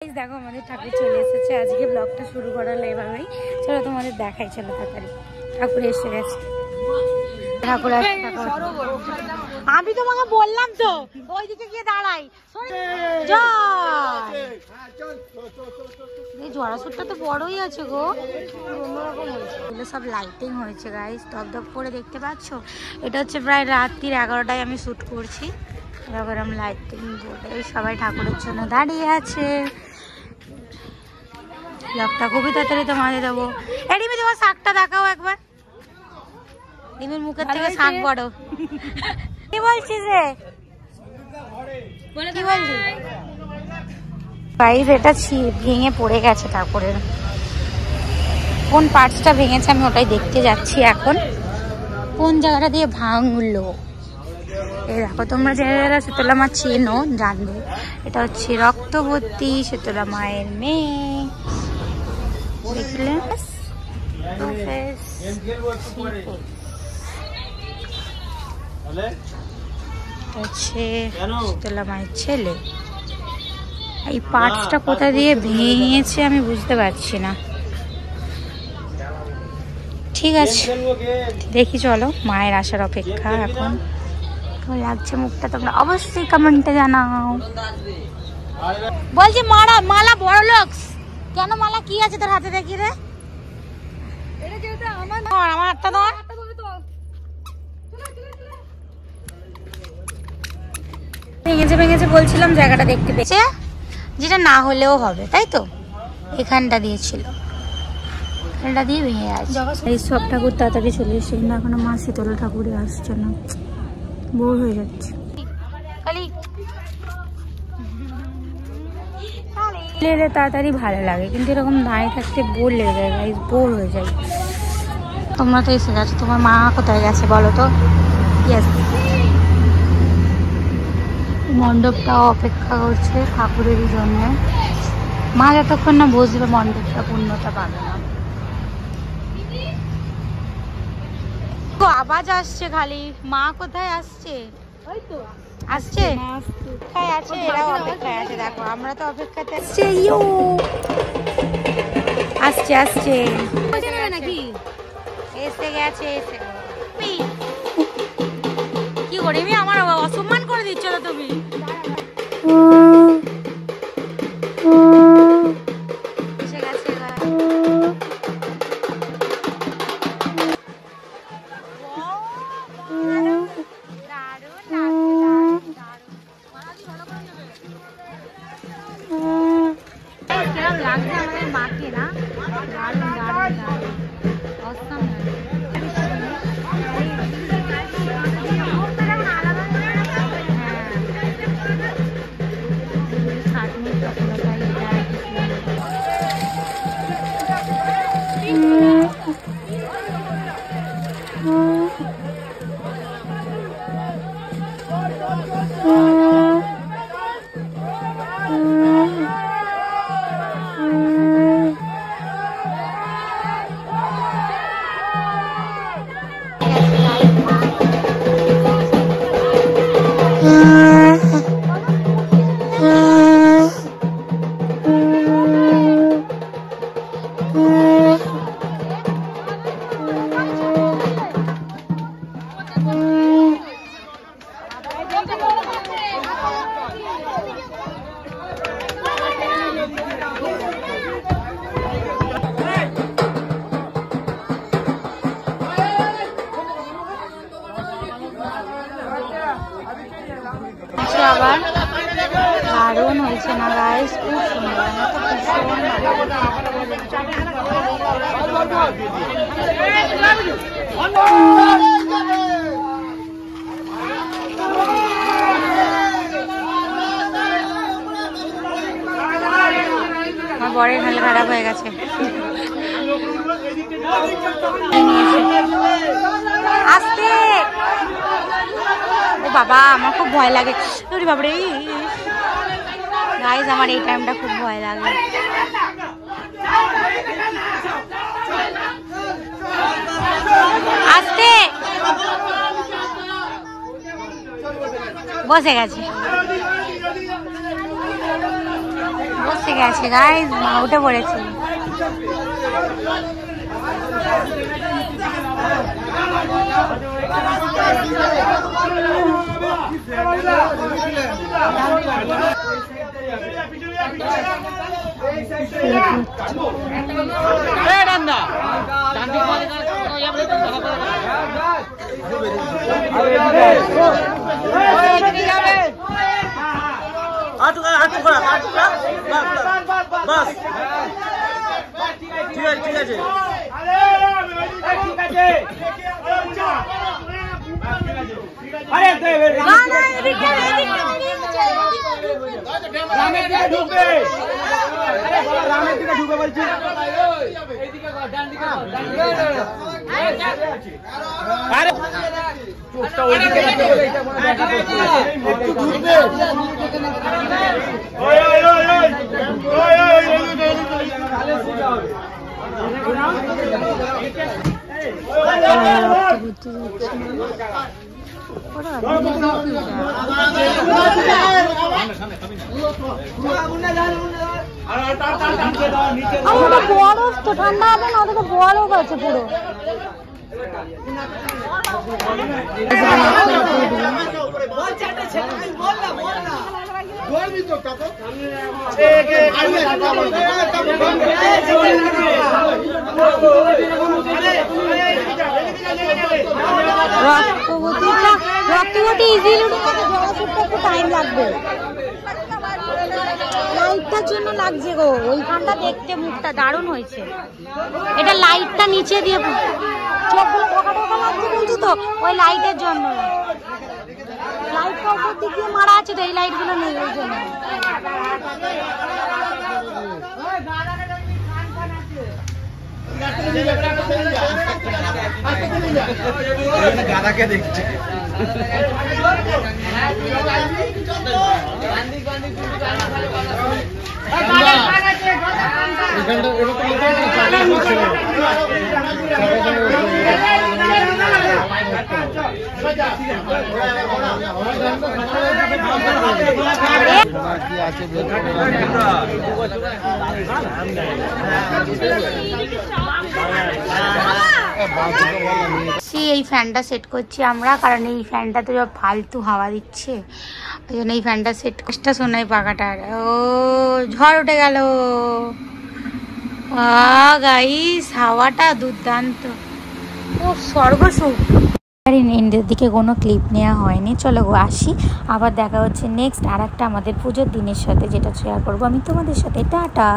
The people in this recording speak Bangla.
দেখো আমাদের ঠাকুর চলে এসেছে। আজকে ব্লগটা শুরু করার এভাবেই, চলো তোমাদের দেখাই। চলো তাড়াতাড়ি, ঠাকুর এসে গেছে। ঠাকুর আমি তোমাকে বললাম তো ওইদিকে গিয়ে দাঁড়াই। জড়াসুরটা তো বড়ই আছে গো, অন্যরকম হয়েছে। এগুলো সব লাইটিং হয়েছে গাইস, দপদপ করে দেখতে পাচ্ছ। এটা হচ্ছে প্রায় রাত্রির 11টায় আমি শ্যুট করছি। এরকম লাইটিং বোর্ডে সবাই ঠাকুরের জন্য দাঁড়িয়ে আছে। ব্লগটা খুবই তাড়াতাড়ি তোমাদের দেবো। এডিমি তোমার শাকটা দেখাও একবার। ডিমির মুখের থেকে শাক বড়। কি বলছিস রে? কি বলছিস? গাইস এটা ভেঙে পড়ে গেছে ঠাকুরের। কোন পার্টসটা ভেঙেছে আমি ওটাই দেখতে যাচ্ছি এখন। কোন জায়গাটা দিয়ে ভাঙলো এই দেখো। তোমরা যারা শীতলা মা চেনো জানবে, এটা হচ্ছে রক্তবতী শীতলা মায়ের মেয়ে। দেখলে হচ্ছে শীতলা মায়ের ছেলে। এই পার্টসটা কোথা দিয়ে ভেঙেছে আমি বুঝতে পারছি না। ঠিক আছে দেখি, চলো মায়ের আসার অপেক্ষা। এখন লাগছে মুখটা তোমরা অবশ্যই কমেন্টে জানাও। বলছি মালা বড় লোক কেন? মালা কি আছে তোর হাতে দেখি রে? আমার হাতটা ধর। ভেঙেছে বলছিলাম, জায়গাটা দেখতে পেয়েছে, যেটা না হলেও হবে তাই তো। এখানটা দিয়েছিল, এটা দিয়ে ভেঙে আছে। এই সব ঠাকুর তাড়াতাড়ি চলে এসে না, এখনো মা শীতলা ঠাকুরে আসছে না, বোর হয়ে যাচ্ছে। তাড়াতাড়ি ভালো লাগে, কিন্তু এরকম দাঁড়িয়ে থাকতে বোর লেগে যায় গাইস, বোর হয়ে যায়। তোমরা তো এসে গেছো, তোমার মা কোথায় গেছে বলো তো? মণ্ডপটাও অপেক্ষা করছে ঠাকুরেরই জন্য। মা যতক্ষণ না বসবে মণ্ডপটা পূর্ণতা পাবে না। আওয়াজ আসছে খালি। মা কোথায় আসছে? আসছে কোথায় আছে? এরাও অপেক্ষায় আছে। দেখো আমরা তো অপেক্ষাতে আসছে। আসছে আসছে নাকি এসে গেছে। কি করে আমার অসম্মান করে দিচ্ছ তো তুমি? এসে গেছে। লাগছে আমাদের মাকে না, দারুণ দারুণ দারুণ অসাম লাগে। আবার দারুণ হয়েছে না গাইস, খুব সুন্দর। আমার বরের হাল খারাপ হয়ে গেছে। আসতে বাবা, আমার খুব ভয় লাগে বাবরে গাইস, আমার এই টাইমটা খুব ভয় লাগে। আসতে বসে গেছে। বসে গেছে গাইস, মা উঠে পড়েছে। ঠিক আছে বরফ তো ঠান্ডা হবে না, ওটা তো বরফ আছে পুরো। রক্তবতী ইজিলি জড়াসুটটা একটু টাইম লাগবে, লাইটটার জন্য লাগছে গো। ওইখানটা দেখতে মুখটা দারুণ হয়েছে, এটা লাইটটা নিচে দিয়ে চোখগুলো ঢোকা ঢোকা লাগছে বলছি তো, ওই লাইটের জন্য। লাইটটা উপর দিক দিয়ে মারা আছে তো, এই লাইটগুলো নেই ওই জন্য। গাদাকে দেখছে এই ফ্যানটা সেট করছি আমরা, কারণ এই ফ্যানটা তো সব ফালতু হাওয়া দিচ্ছে, ওই জন্য এই ফ্যানটা সেট করতে শোনাই পাখাটার। ও ঝড় উঠে গেল গাইস, হাওয়াটা দুর্দান্ত, ও স্বর্গসুখ। এন্ডের দিকে কোনো ক্লিপ নেওয়া হয়নি, চলো গো আসি, আবার দেখা হচ্ছে নেক্সট আর একটা আমাদের পুজোর দিনের সাথে, যেটা শেয়ার করবো আমি তোমাদের সাথে। টাটা।